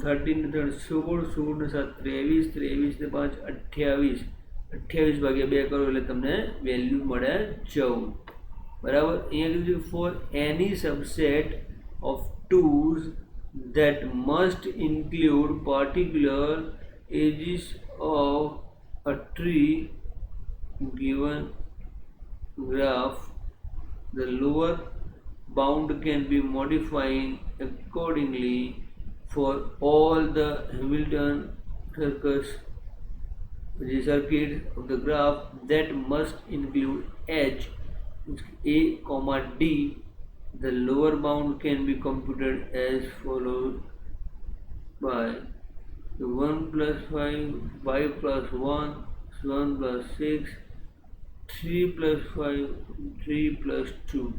[SPEAKER 2] 13 ને 3 16 16 ને 7 23 23 ને 5 28 28 ભાગ્યા 2 કરો એટલે તમને વેલ્યુ મળે 14. બરાબર. અહીંયા કીધું છે for any subset of tours that must include particular edges of a tree given graph, the lower bound can be modifying accordingly for all the Hamilton circuits of the graph that must include H A comma D. The lower bound can be computed as follows by 1 plus 5, 5 plus 1, 1 plus 6, 3 plus 5, 3 plus 2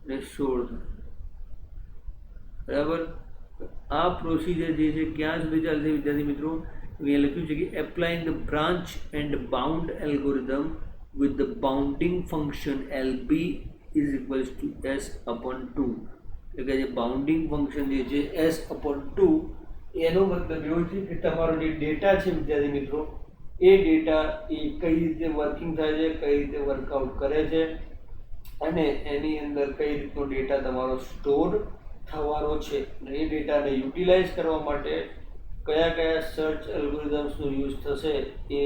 [SPEAKER 2] ને 16. બરાબર. આ procedure જે છે ક્યાં સુધી ચાલશે વિદ્યાર્થી મિત્રો? અહીંયા લખ્યું છે કે applying the branch and bound algorithm with the bounding function LB is equals to S upon 2. એટલે કે જે બાઉન્ડિંગ ફંક્શન જે છે S upon 2 એનો મતલબ એવો છે કે તમારો જે ડેટા છે વિદ્યાર્થી મિત્રો એ ડેટા એ કઈ રીતે વર્કિંગ થાય છે, કઈ રીતે વર્કઆઉટ કરે છે અને એની અંદર કઈ રીતનો ડેટા તમારો સ્ટોર થવાનો છે અને એ ડેટાને યુટિલાઇઝ કરવા માટે કયા કયા સર્ચ એલ્ગોરિધમ્સનો યુઝ થશે એ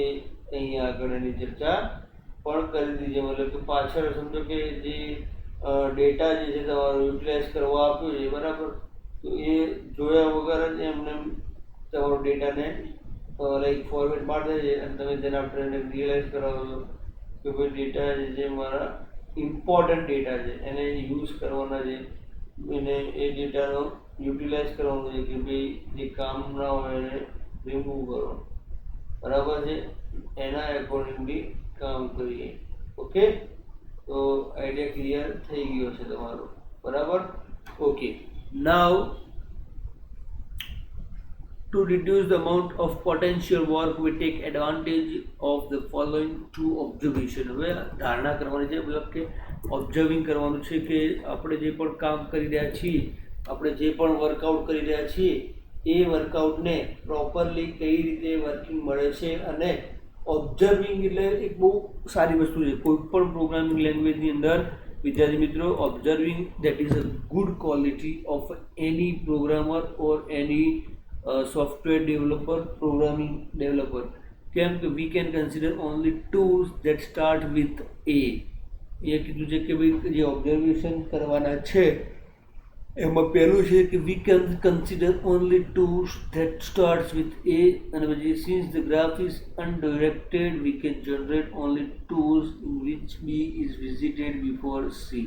[SPEAKER 2] અહીંયા આગળ એની ચર્ચા પણ કરી દીધી. મતલબ કે પાછળ સમજો કે જે ડેટા જે છે તમારો યુટિલાઇઝ કરવા આપ્યો છે બરાબર, તો એ જોયા વગર જ એમને તમારો ડેટાને લાઈક ફોર્મેટ મારી દે છે અને તમે તેના પર એને રિયલાઇઝ કરાવો છો કે ભાઈ ડેટા જે છે મારા ઇમ્પોર્ટન્ટ ડેટા છે, એને યુઝ કરવાના છે, એને એ ડેટાનો યુટિલાઇઝ કરવાનો છે કે ભાઈ જે કામ ના હોય એને રિમૂવ કરો. બરાબર છે, એના એકોર્ડિંગલી કામ કરીએ. ઓકે, તો આઈડિયા ક્લિયર થઈ ગયો છે તમારો. બરાબર. Okay, now to reduce the amount of potential work we take advantage of the following two observation. હવે ધારણા કરવાની છે, મતલબ કે ઓબ્ઝર્વિંગ કરવાનું છે કે આપણે જે પણ કામ કરી રહ્યા છીએ, આપણે જે પણ વર્કઆઉટ કરી રહ્યા છીએ એ વર્કઆઉટને પ્રોપરલી કઈ રીતે વર્કિંગ મળે છે. અને ઓબ્ઝર્વિંગ એટલે એક બહુ સારી વસ્તુ છે કોઈ પણ પ્રોગ્રામિંગ લેંગ્વેજની અંદર વિદ્યાર્થી મિત્રો. Observing that is a good quality of any programmer or any software developer, programming developer. કેમ કે we can consider only tools that start with A. એ કીધું છે કે ભાઈ જે ઓબ્ઝર્વેશન કરવાના છે એમાં પહેલું છે કે we can consider only tools that starts with A, અને પછી since the graph is undirected we can generate only tools in which B is visited before C.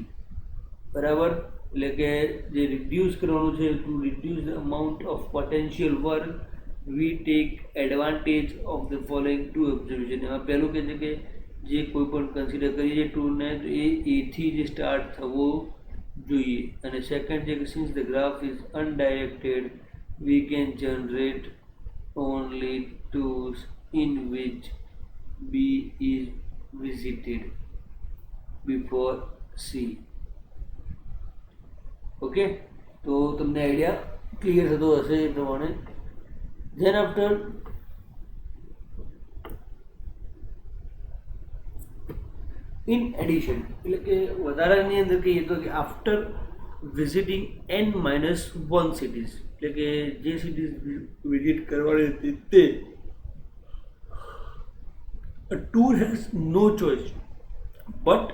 [SPEAKER 2] બરાબર. એટલે કે જે રિડ્યુસ કરવાનું છે to reduce the amount of potential work we take advantage of the following two observation. એમાં પહેલું કહે છે કે જે કોઈ પણ કન્સિડર કરીએ છીએ ટૂલને તો એ એથી જ સ્ટાર્ટ થવો જોઈએ. અને સેકન્ડ છે કે since the graph is undirected we can generate only tours in which B is visited before C. Okay, તો તમને આઈડિયા ક્લિયર થતો હશે એ પ્રમાણે. ધેન આફ્ટર ઇન એડિશન એટલે કે વધારાની અંદર કહીએ તો કે આફ્ટર વિઝિટિંગ n-1 સિટીઝ એટલે કે જે સિટીઝ વિઝિટ કરવાની હતી તે a tour has no choice but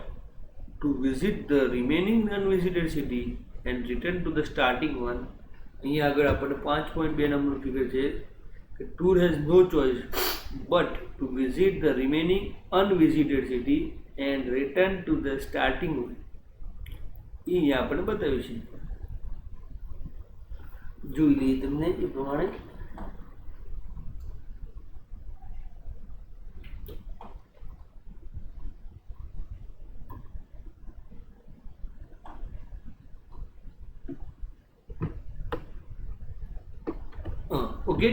[SPEAKER 2] to visit the remaining unvisited city and return to the starting one. અહીંયા આગળ આપણને 5.2 નંબરનું ફિગર છે કે tour has no choice but to visit the remaining unvisited city and return to the starting one. એ અહીંયા આપણને બતાવ્યું છે. જોઈ લઈએ તમને એ પ્રમાણે. ઓકે,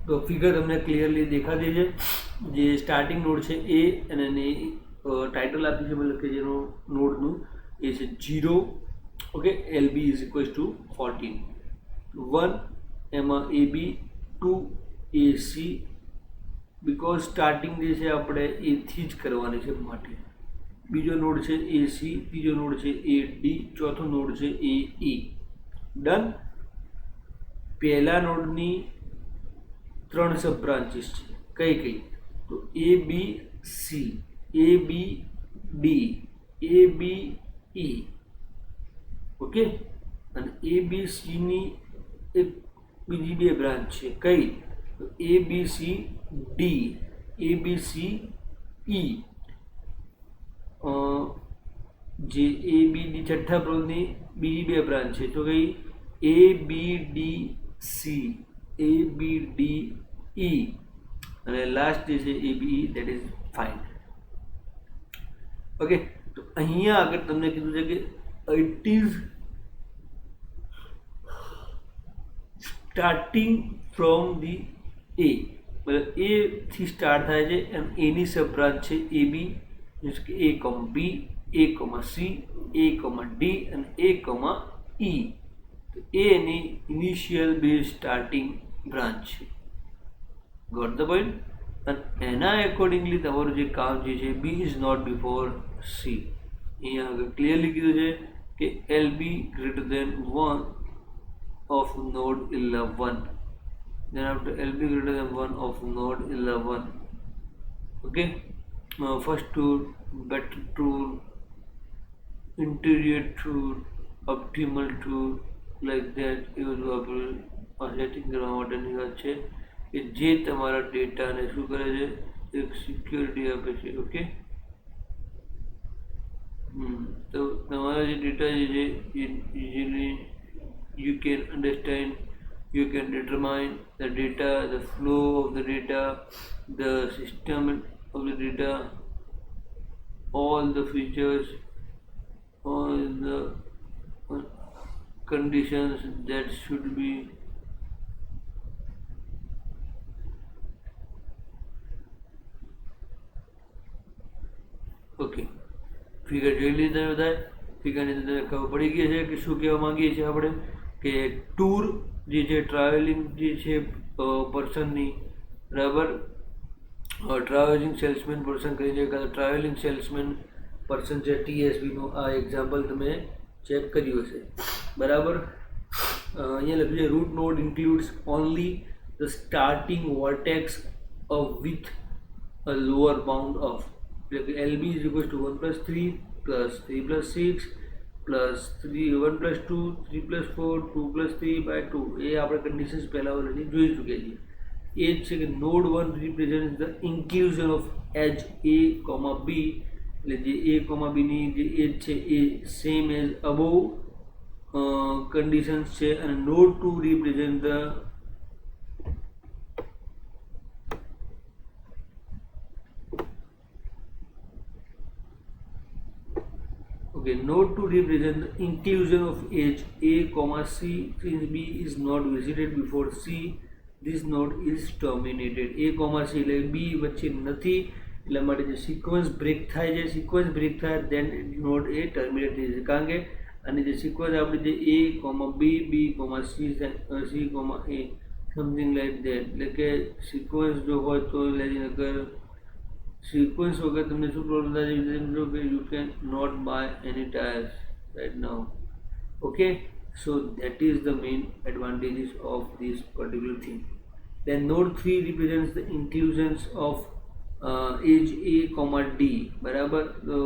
[SPEAKER 2] તો ફિગર તમને ક્લિયરલી દેખાતી છે. જે સ્ટાર્ટિંગ નોડ છે એ અને એની ટાઇટલ આપી છે મતલબ કે જેનો નોડનું એ છે 0. Okay, LB is equals two 14. 1 એમાં AB, 2 AC બિકોઝ સ્ટાર્ટિંગ જે છે આપણે એથી જ કરવાની છે માટે. બીજો નોડ છે AC, ત્રીજો નોડ છે AD, ચોથો નોડ છે AE. ડન. પહેલા નોડની 3 સબ બ્રાન્ચીસ છે. કઈ તો ABC, ABD, ABE ઓકે, અને એ બી સીની એક બીજી બે બ્રાન્ચ છે, કઈ? A B C D, A B C E, જે એ બી ડી છઠ્ઠા પ્રવૃત્તિની બીજી બે બ્રાન્ચ છે, તો કઈ? A B D C, A B D E, અને લાસ્ટ જે છે A B E, that is fine. Okay, તો અહીંયા આગળ તમને કીધું છે કે it is starting from the A, મતલબ એ થી સ્ટાર્ટ થાય છે અને એની સબ બ્રાન્ચ છે એ બી, મીન્સ કે A comma B, A comma C, A comma D અને એ કોમા ઈ. તો એ એની ઇનિશિયલ બેઝ સ્ટાર્ટિંગ બ્રાન્ચ છે. Got the point? અને એના એકોર્ડિંગલી તમારું જે કામ જે છે, B is not before C. અહીંયા આગળ ક્લિયરલી કીધું છે કે L B greater than 1 of node 11, then after LB greater than 1 of node 11. Okay, first tool, better tool, interior tool, optimal tool, like that. એ બધું આપણે સેટિંગ કરવા માટેની વાત છે કે જે તમારા ડેટાને શું કરે છે, એક સિક્યોરિટી આપે છે. ઓકે, તો તમારા જે ડેટા જે છે easily you can understand, you can determine the data, the flow of the data, the system of the data, all the features, all the conditions that should be okay. Figure જોઈ લીધા બધા, ફિગરની અંદર ખબર પડી ગઈ છે કે શું કહેવા માંગીએ છીએ આપણે, કે ટૂર જે છે, ટ્રાવેલિંગ જે છે પર્સનની, બરાબર, ટ્રાવેલિંગ સેલ્સમેન પર્સન કરી છે, કાં ટ્રાવેલિંગ સેલ્સમેન પર્સન છે, TSBનું આ એક્ઝામ્પલ તમે ચેક કર્યું હશે, બરાબર. અહીંયા લખ્યું છે root node includes only the starting vertex of with a lower bound of, એટલે કે LB is equals to 1 + 3 + 3 + 6 plus 3 1 + 2 3 + 4 2 + 3/2. એ આપણે કન્ડિશન્સ પહેલાં ઓલરેડી જોઈ ચૂક્યા છીએ. એ જ છે કે node 1 represent the inclusion of edge A comma B, એટલે જે એ કોમા બીની જે એજ છે એ સેમ એઝ અબોવ કન્ડિશન્સ છે, અને node 2 represent the okay, node 2 represent the inclusion of age A, C. Since B is not visited before C, this node is terminated. A, C એટલે B વચ્ચે નથી, એટલા માટે જે સિક્વન્સ બ્રેક થાય છે, સિક્વન્સ બ્રેક થાય દેન નોડ એ terminate થઈ જશે, કારણ કે અને જે સિક્વન્સ આપણે જે A, B, B, C, C, A something like that, એટલે કે સિક્વન્સ જો હોય તો અગર સિક્વન્સ વગર તમને શું પ્રોબ્લેમ થાય છે કે you can not buy any tyres right now. Okay, so that is the main advantages of this particular thing. Then node 3 represents the inclusions of edge A, D, બરાબર. તો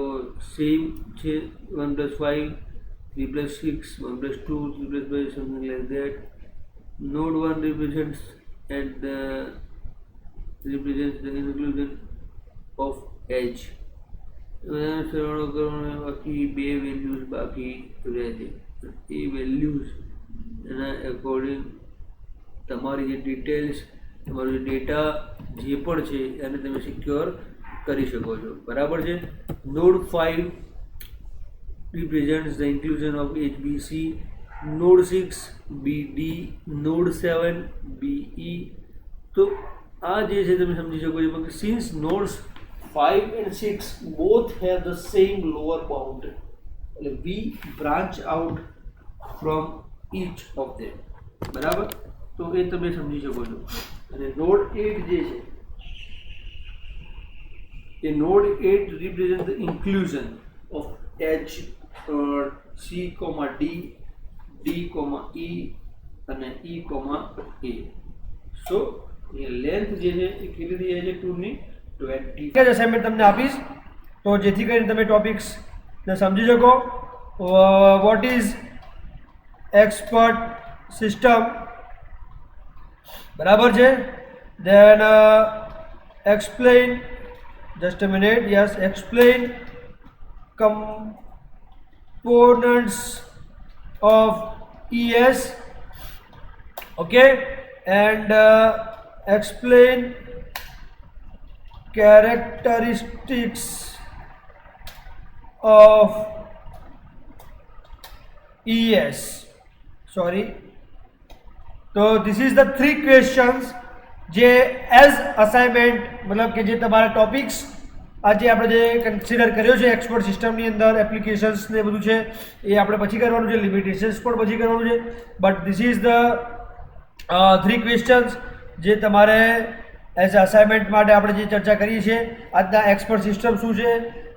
[SPEAKER 2] સેમ છે 1 + 5 3 + 6 1 + 2 3 + 5 something like that. Node 1 represents the inclusion of edge. સરવાળો કરવાનો, બાકી બે values બાકી રહે છે, એ વેલ્યુઝ એના એકોર્ડિંગ તમારી જે ડિટેલ્સ, તમારો જે ડેટા જે પણ છે એને તમે સિક્યોર કરી શકો છો, બરાબર છે. Node 5 represents the inclusion of HBC, node 6 BD, node 7 BE. તો આ જે છે તમે સમજી શકો છો કે since nodes 5 and 6 both have the same lower bound, એટલે we branch out from each of them, બરાબર. તો એ તમે સમજી શકો છો. અને નોડ 8 જે છે એ node 8 represent the inclusion of H, C, D, D, E અને E, A. So A length જે છે એ કેટલી થઈ જાય છે ટૂરની 20.
[SPEAKER 1] અસાઇનમેન્ટ તમને આપીશ તો જેથી કરીને તમે ટોપિક્સને સમજી શકો. વોટ ઇઝ એક્સપર્ટ સિસ્ટમ, બરાબર છે. Then explain, just a minute, yes, explain components of ES, okay, and explain characteristics of ES. Sorry. તો ધીસ ઇઝ ધ 3 ક્વેશ્ચન્સ જે એઝ અસાઇનમેન્ટ, મતલબ કે જે તમારા ટોપિક્સ આજે આપણે જે કન્સિડર કર્યો છે એક્સપર્ટ સિસ્ટમની અંદર એપ્લિકેશન્સ ને બધું છે એ આપણે પછી કરવાનું છે, લિમિટેશન્સ પણ પછી કરવાનું છે. But this is the 3 questions જે તમારે એઝ અસાઇનમેન્ટ માટે આપણે જે ચર્ચા કરી છે. આજના એક્સપર્ટ સિસ્ટમ શું છે,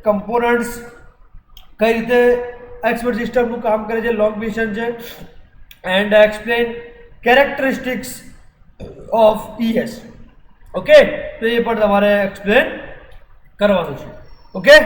[SPEAKER 1] કમ્પોનન્ટ્સ કઈ રીતે એક્સપર્ટ સિસ્ટમનું કામ કરે છે, લોંગ ક્વેશ્ચન છે. And explain characteristics of ES, okay. તો એ પણ તમારે એક્સપ્લેન કરવાનું છે, ઓકે.